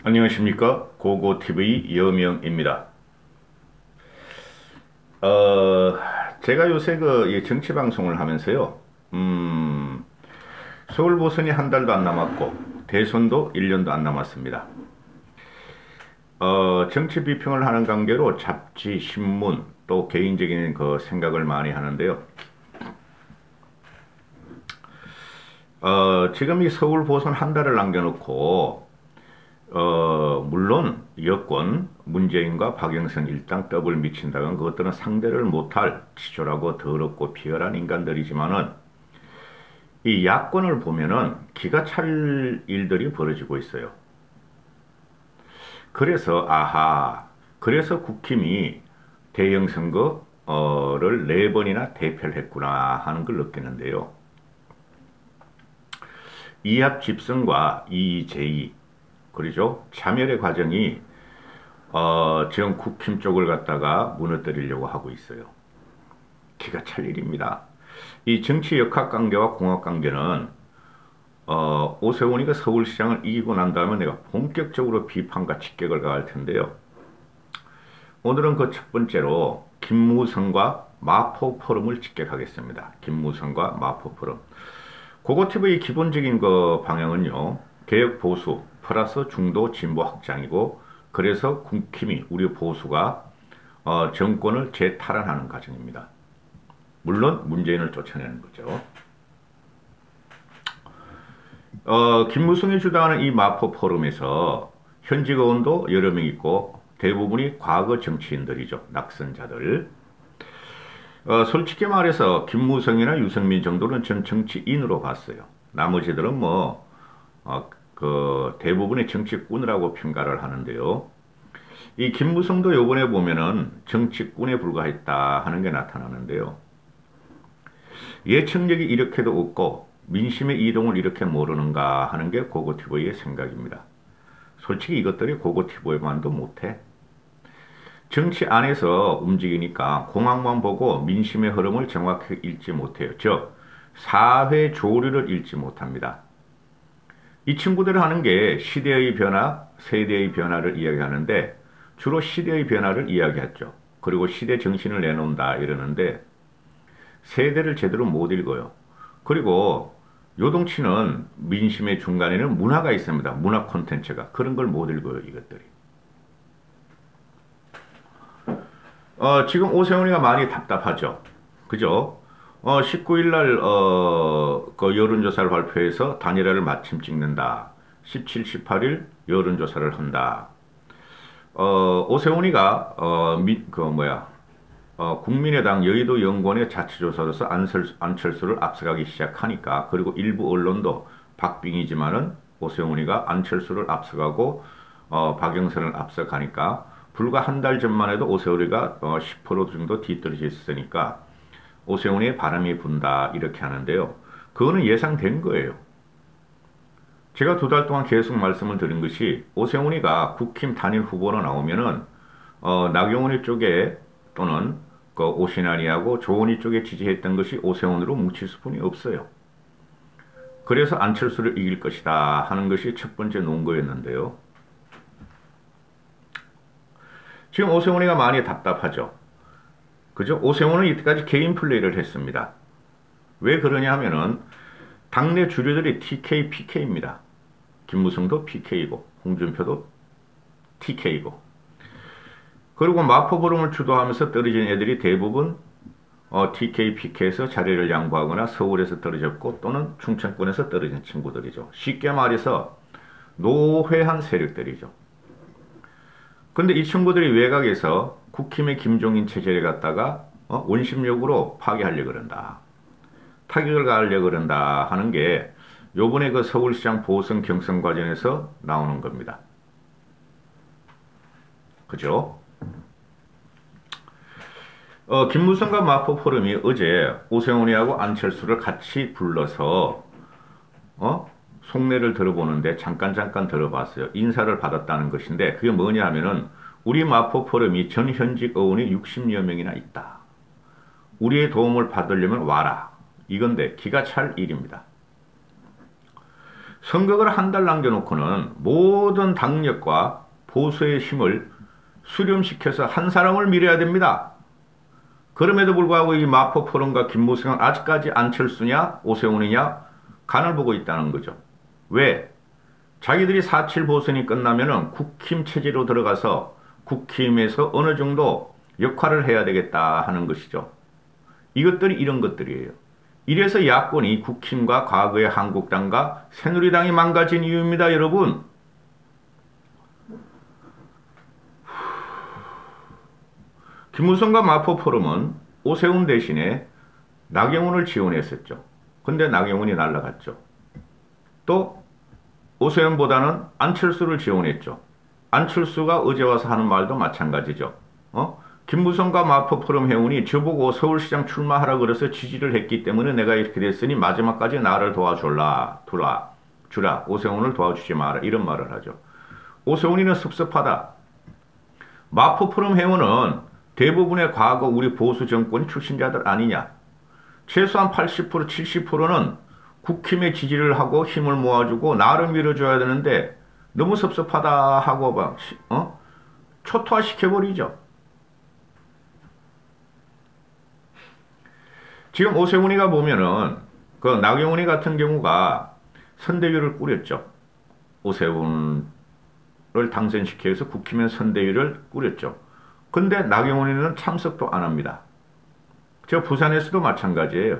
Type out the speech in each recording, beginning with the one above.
안녕하십니까, 고고TV 여명입니다. 제가 요새 이 정치 방송을 하면서요, 서울 보선이 한 달도 안 남았고 대선도 1년도 안 남았습니다. 정치 비평을 하는 관계로 잡지, 신문, 또 개인적인 생각을 많이 하는데요. 지금 이 서울 보선 한 달을 남겨놓고 물론 여권 문재인과 박영선 일당 떡을 미친다건 그것들은 상대를 못할 치졸하고 더럽고 비열한 인간들이지만은 이 야권을 보면은 기가 찰 일들이 벌어지고 있어요. 그래서 국힘이 대형 선거를 4번이나 대패를 했구나 하는 걸 느끼는데요. 이합 집성과 이재희, 그러죠? 자멸의 과정이 지금 국힘 쪽을 갖다가 무너뜨리려고 하고 있어요. 기가 찰 일입니다. 이 정치 역학관계와 공학관계는 오세훈이가 서울시장을 이기고 난 다음에 내가 본격적으로 비판과 직격을 가할 텐데요. 오늘은 그 첫 번째로 김무성과 마포 포럼을 직격하겠습니다. 김무성과 마포 포럼. 고고TV의 기본적인 방향은요, 개혁 보수 플러스 중도 진보 확장이고, 그래서 국힘이 우리 보수가 정권을 재탈환하는 과정입니다. 물론 문재인을 쫓아내는 거죠. 김무성이 주도하는 이 마포 포럼에서 현직 의원도 여러 명 있고 대부분이 과거 정치인들이죠. 낙선자들. 솔직히 말해서 김무성이나 유승민 정도는 전 정치인으로 봤어요. 나머지들은 대부분의 정치꾼이라고 평가를 하는데요. 이 김무성도 요번에 보면은 정치꾼에 불과했다 하는 게 나타나는데요. 예측력이 이렇게도 없고 민심의 이동을 이렇게 모르는가 하는 게 고고TV의 생각입니다. 솔직히 이것들이 고고TV만도 못해. 정치 안에서 움직이니까 공학만 보고 민심의 흐름을 정확하게 읽지 못해요. 즉 사회 조류를 읽지 못합니다. 이 친구들이 하는 게 시대의 변화, 세대의 변화를 이야기하는데 주로 시대의 변화를 이야기하죠. 그리고 시대 정신을 내놓는다 이러는데 세대를 제대로 못 읽어요. 그리고 요동치는 민심의 중간에는 문화가 있습니다. 문화 콘텐츠가. 그런 걸 못 읽어요, 이것들이. 지금 오세훈이가 많이 답답하죠. 그죠? 19일 날, 그 여론조사를 발표해서 단일화를 마침 찍는다. 17, 18일 여론조사를 한다. 오세훈이가, 국민의당 여의도 연구원의 자치조사로서 안철수를 앞서가기 시작하니까, 그리고 일부 언론도 박빙이지만은 오세훈이가 안철수를 앞서가고, 박영선을 앞서가니까, 불과 한 달 전만 해도 오세훈이가 10% 정도 뒤떨어져 있으니까 오세훈이의 바람이 분다 이렇게 하는데요. 그거는 예상된 거예요. 제가 2달 동안 계속 말씀을 드린 것이 오세훈이가 국힘 단일 후보로 나오면은 나경원이 쪽에 또는 오신환이하고 조원희 쪽에 지지했던 것이 오세훈으로 뭉칠 수뿐이 없어요. 그래서 안철수를 이길 것이다 하는 것이 첫 번째 논거였는데요. 지금 오세훈이가 많이 답답하죠. 그죠? 오세훈은 이때까지 개인 플레이를 했습니다. 왜 그러냐 하면은 당내 주류들이 TK, PK입니다. 김무성도 PK이고 홍준표도 TK이고 그리고 마포구름을 주도하면서 떨어진 애들이 대부분 TK, PK에서 자리를 양보하거나 서울에서 떨어졌고 또는 충청권에서 떨어진 친구들이죠. 쉽게 말해서 노회한 세력들이죠. 근데 이 친구들이 외곽에서 국힘의 김종인 체제를 갖다가 원심력으로 파괴하려고 그런다. 타격을 가하려고 그런다 하는 게 요번에 그 서울시장 보선 경선 과정에서 나오는 겁니다. 그죠? 김무성과 마포 포럼이 어제 오세훈이하고 안철수를 같이 불러서 속내를 들어보는데 잠깐 들어봤어요. 인사를 받았다는 것인데 그게 뭐냐 하면은 우리 마포 포럼이 전 현직 의원이 60여 명이나 있다. 우리의 도움을 받으려면 와라. 이건데 기가 찰 일입니다. 선거를 한 달 남겨놓고는 모든 당력과 보수의 힘을 수렴시켜서 한 사람을 밀어야 됩니다. 그럼에도 불구하고 이 마포 포럼과 김무성은 아직까지 안철수냐 오세훈이냐 간을 보고 있다는 거죠. 왜? 자기들이 4.7 보선이 끝나면은 국힘 체제로 들어가서 국힘에서 어느 정도 역할을 해야 되겠다 하는 것이죠. 이것들이 이런 것들이에요. 이래서 야권이 국힘과 과거의 한국당과 새누리당이 망가진 이유입니다, 여러분. 김무성과 마포 포럼은 오세훈 대신에 나경원을 지원했었죠. 근데 나경원이 날아갔죠. 또 오세훈보다는 안철수를 지원했죠. 안철수가 어제 와서 하는 말도 마찬가지죠. 김무성과 마포 포럼 회원이 저보고 서울시장 출마하라 그래서 지지를 했기 때문에 내가 이렇게 됐으니 마지막까지 나를 도와주라. 오세훈을 도와주지 마라. 이런 말을 하죠. 오세훈이는 섭섭하다. 마포 포럼 회원은 대부분의 과거 우리 보수 정권 출신자들 아니냐. 최소한 80% 70%는 국힘에 지지를 하고 힘을 모아주고 나를 밀어줘야 되는데 너무 섭섭하다 하고 막 초토화시켜버리죠. 지금 오세훈이가 보면은 그 나경원이 같은 경우가 선대위를 꾸렸죠. 오세훈을 당선시켜서 국힘의 선대위를 꾸렸죠. 근데 나경원이는 참석도 안 합니다. 저 부산에서도 마찬가지예요.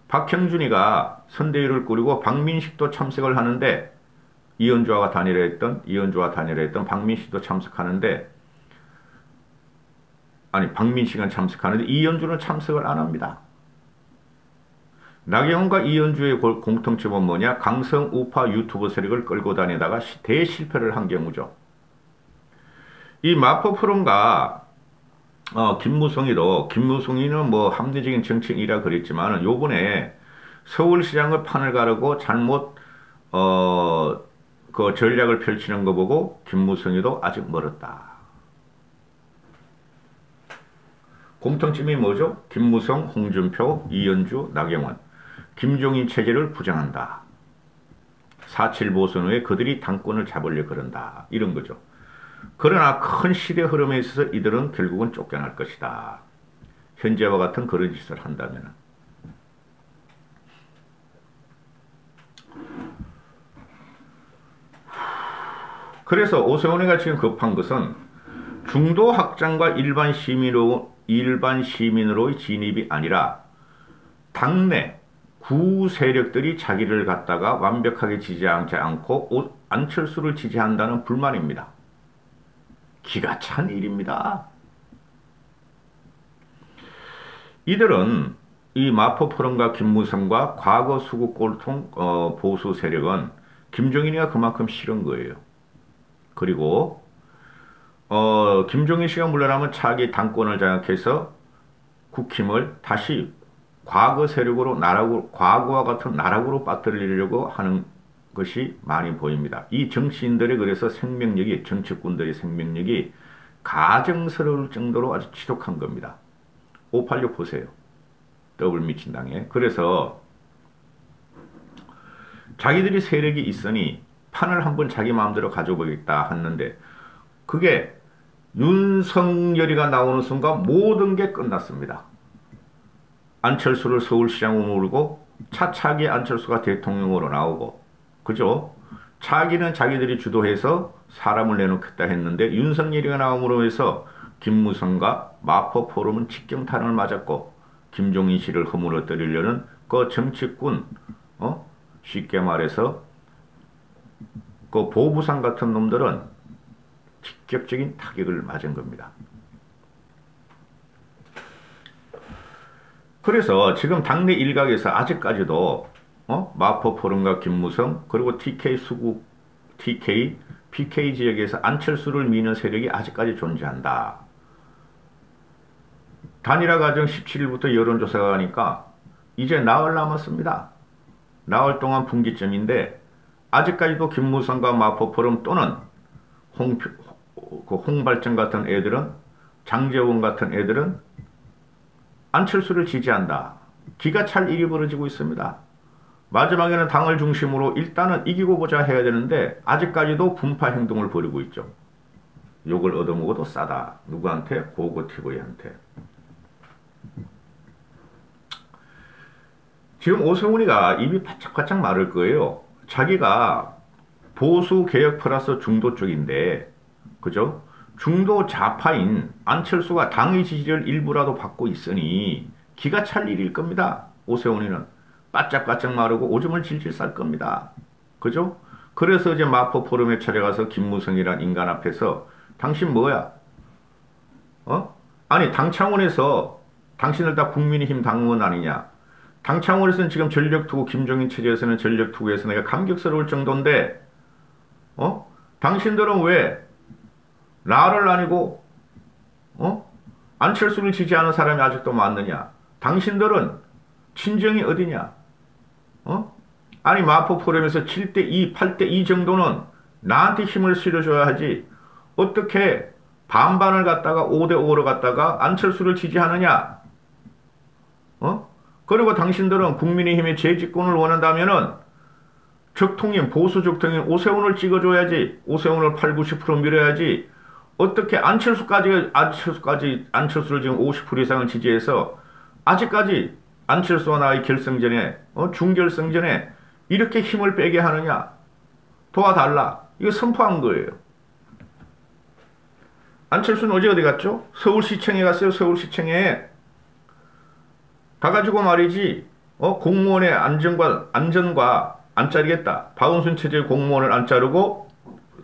박형준이가 선대위를 꾸리고 박민식도 참석을 하는데 이현주와 단일화했던 박민식도 참석하는데 박민식은 참석하는데 이현주는 참석을 안 합니다. 나경원과 이현주의 공통점은 뭐냐? 강성 우파 유튜브 세력을 끌고 다니다가 대실패를 한 경우죠. 이 마포 프롬과 김무성이는 뭐 합리적인 정치인이라 그랬지만 요번에 서울시장을 판을 가르고 잘못 그 전략을 펼치는 거 보고 김무성이도 아직 멀었다. 공통점이 뭐죠? 김무성, 홍준표, 이현주, 나경원. 김종인 체제를 부정한다. 4.7 보선 후에 그들이 당권을 잡으려 그런다. 이런 거죠. 그러나 큰 시대 흐름에 있어서 이들은 결국은 쫓겨날 것이다. 현재와 같은 그런 짓을 한다면. 그래서 오세훈이가 지금 급한 것은 중도 확장과 일반 시민으로의 진입이 아니라 당내 구 세력들이 자기를 갖다가 완벽하게 지지하지 않고 안철수를 지지한다는 불만입니다. 기가 찬 일입니다. 이들은 이 마포 포럼과 김무성과 과거 수구 꼴통 보수 세력은 김종인이가 그만큼 싫은 거예요. 그리고 김종인 씨가 물러나면 차기 당권을 장악해서 국힘을 다시 과거 세력으로 과거와 같은 나락으로 빠뜨리려고 하는 것이 많이 보입니다. 이 정치인들의 그래서 생명력이 정치꾼들의 생명력이 가증스러울 정도로 아주 지독한 겁니다. 586 보세요. 더블미친당에. 그래서 자기들이 세력이 있으니 판을 한번 자기 마음대로 가져보겠다 했는데 그게 윤석열이가 나오는 순간 모든 게 끝났습니다. 안철수를 서울시장으로 몰고 차차기 안철수가 대통령으로 나오고 그죠? 차기는 자기들이 주도해서 사람을 내놓겠다 했는데 윤석열이가 나옴으로 해서 김무성과 마포 포럼은 직경탄을 맞았고 김종인 씨를 허물어뜨리려는 그 정치꾼 쉽게 말해서 그 보부상 같은 놈들은 직접적인 타격을 맞은 겁니다. 그래서 지금 당내 일각에서 아직까지도 마포 포럼과 김무성 그리고 TK 수국, TK, PK 지역에서 안철수를 미는 세력이 아직까지 존재한다. 단일화 과정 17일부터 여론조사가 가니까 이제 나흘 남았습니다. 나흘 동안 분기점인데 아직까지도 김무성과 마포 포럼 또는 홍발전 같은 애들은 장제원 같은 애들은 안철수를 지지한다. 기가 찰 일이 벌어지고 있습니다. 마지막에는 당을 중심으로 일단은 이기고 보자 해야 되는데 아직까지도 분파 행동을 벌이고 있죠. 욕을 얻어먹어도 싸다. 누구한테? 고고TV한테. 지금 오세훈이가 입이 바짝바짝 마를 거예요. 자기가 보수 개혁 플러스 중도 쪽인데, 그죠? 중도 좌파인 안철수가 당의 지지를 일부라도 받고 있으니 기가 찰 일일 겁니다. 오세훈이는 바짝바짝 마르고 오줌을 질질 쌀 겁니다. 그죠? 그래서 이제 마포 포럼에 찾아가서 김무성이란 인간 앞에서 당신 뭐야? 아니 당 차원에서 당신들 다 국민의힘 당원 아니냐? 당 차원에서는 지금 전력투구 김종인 체제에서는 전력투구에서 내가 감격스러울 정도인데 당신들은 왜 나를 아니고 안철수를 지지하는 사람이 아직도 많느냐? 당신들은 친정이 어디냐? 아니 마포 포럼에서 7대2, 8대2 정도는 나한테 힘을 실어줘야 하지 어떻게 반반을 갖다가 5대5로 갖다가 안철수를 지지하느냐? 그리고 당신들은 국민의힘의 재집권을 원한다면은 적통인 보수 적통인 오세훈을 찍어줘야지. 오세훈을 8, 90% 밀어야지. 어떻게 안철수를 지금 50% 이상을 지지해서 아직까지 안철수와 나의 결승전에 중결승전에 이렇게 힘을 빼게 하느냐. 도와달라. 이거 선포한 거예요. 안철수는 어디 갔죠? 서울시청에 갔어요. 서울시청에 가가지고 말이지 공무원의 안전과 안 자르겠다. 박원순 체제 공무원을 안 자르고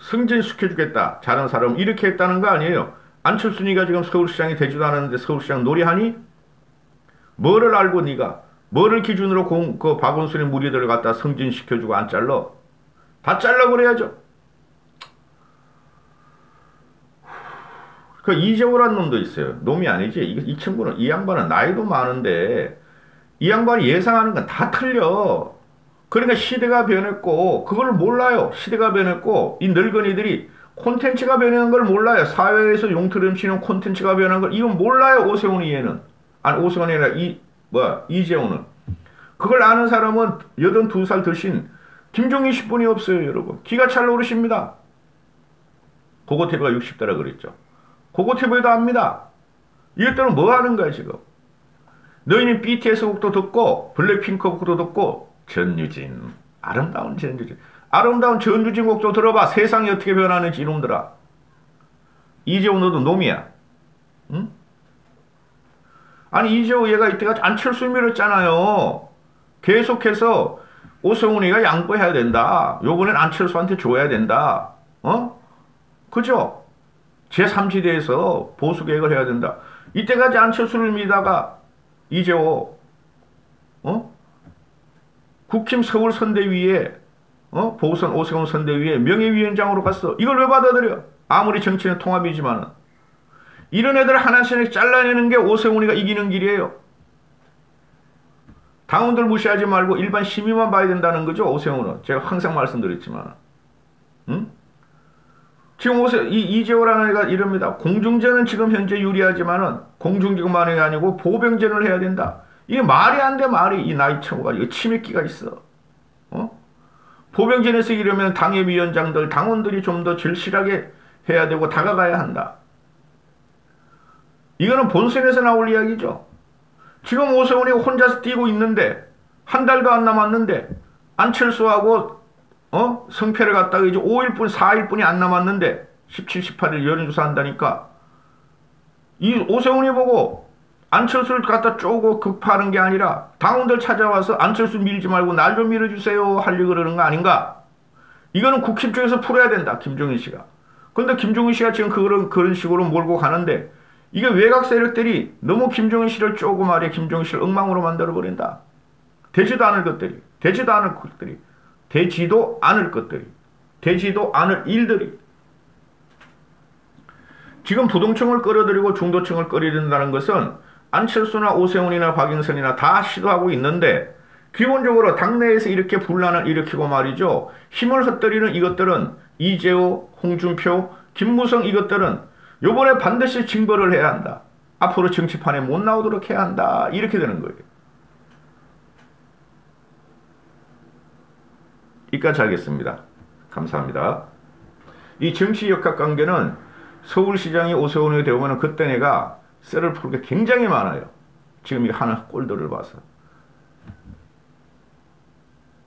승진시켜주겠다. 잘하는 사람 이렇게 했다는 거 아니에요. 안철순이가 지금 서울시장이 되지도 않았는데 서울시장 놀이하니? 뭐를 알고 네가 뭐를 기준으로 그 박원순의 무리들을 갖다 승진시켜주고 안 잘러? 다 잘라 그래야죠. 그 이재호란 놈도 있어요. 놈이 아니지. 이 친구는 이 양반은 나이도 많은데 이 양반이 예상하는 건 다 틀려. 그러니까 시대가 변했고 그걸 몰라요. 시대가 변했고 이 늙은이들이 콘텐츠가 변하는 걸 몰라요. 사회에서 용트름 치는 콘텐츠가 변하는 걸 이건 몰라요. 오세훈이 얘는. 아니 오세훈이 아니라 이재호는. 그걸 아는 사람은 82살 드신 김종인 씨뿐이 없어요. 여러분. 기가 찰 노릇입니다. 고고TV가 60대라 그랬죠. 고고TV도 압니다. 이것들은 뭐 하는 거야 지금. 너희는 BTS 곡도 듣고 블랙핑크 곡도 듣고 전유진 아름다운 전유진 곡도 들어봐. 세상이 어떻게 변하는지 이놈들아. 이재호 너도 놈이야. 응? 아니 이재호 얘가 이때까지 안철수 밀었잖아요. 계속해서 오세훈이가 양보해야 된다. 요번엔 안철수한테 줘야 된다. 그죠? 제3지대에서 보수개혁을 해야 된다. 이때까지 안철수를 미다가 이재호 국힘 서울선대위에 보선 오세훈 선대위에 명예위원장으로 갔어. 이걸 왜 받아들여? 아무리 정치는 통합이지만은 이런 애들 하나씩 잘라내는 게 오세훈이가 이기는 길이에요. 당원들 무시하지 말고 일반 시민만 봐야 된다는 거죠. 오세훈은. 제가 항상 말씀드렸지만 지금 이재호라는 애가 이럽니다. 공중전은 지금 현재 유리하지만은 공중전만이 아니고 보병전을 해야 된다. 이게 말이 안 돼. 말이. 이 나이 친구가 이거 치맥기가 있어. 보병전에서 이러면 당의 위원장들 당원들이 좀 더 절실하게 해야 되고 다가가야 한다. 이거는 본선에서 나올 이야기죠. 지금 오세훈이 혼자서 뛰고 있는데 한 달도 안 남았는데 안철수하고 성패를 갖다가 이제 5일뿐 4일뿐이 안 남았는데 17, 18일 여론조사 한다니까 이 오세훈이 보고 안철수를 갖다 쪼고 급파하는 게 아니라 당원들 찾아와서 안철수 밀지 말고 날 좀 밀어주세요 하려고 그러는 거 아닌가? 이거는 국힘 쪽에서 풀어야 된다. 김종인 씨가. 근데 김종인 씨가 지금 그런 식으로 몰고 가는데 이게 외곽 세력들이 너무 김종인 씨를 쪼고 말이야. 김종인 씨를 엉망으로 만들어버린다. 되지도 않을 것들이. 되지도 않을 일들이. 지금 부동층을 끌어들이고 중도층을 끌어들인다는 것은 안철수나 오세훈이나 박영선이나 다 시도하고 있는데 기본적으로 당내에서 이렇게 분란을 일으키고 말이죠. 힘을 헛들이는 이것들은 이재호, 홍준표, 김무성 이것들은 요번에 반드시 징벌을 해야 한다. 앞으로 정치판에 못 나오도록 해야 한다. 이렇게 되는 거예요. 이까지 하겠습니다. 감사합니다. 이 정치 역학관계는 서울시장이 오세훈이 되면 그때 내가 썰을 풀 게 굉장히 많아요. 지금 이 하나 꼴들을 봐서.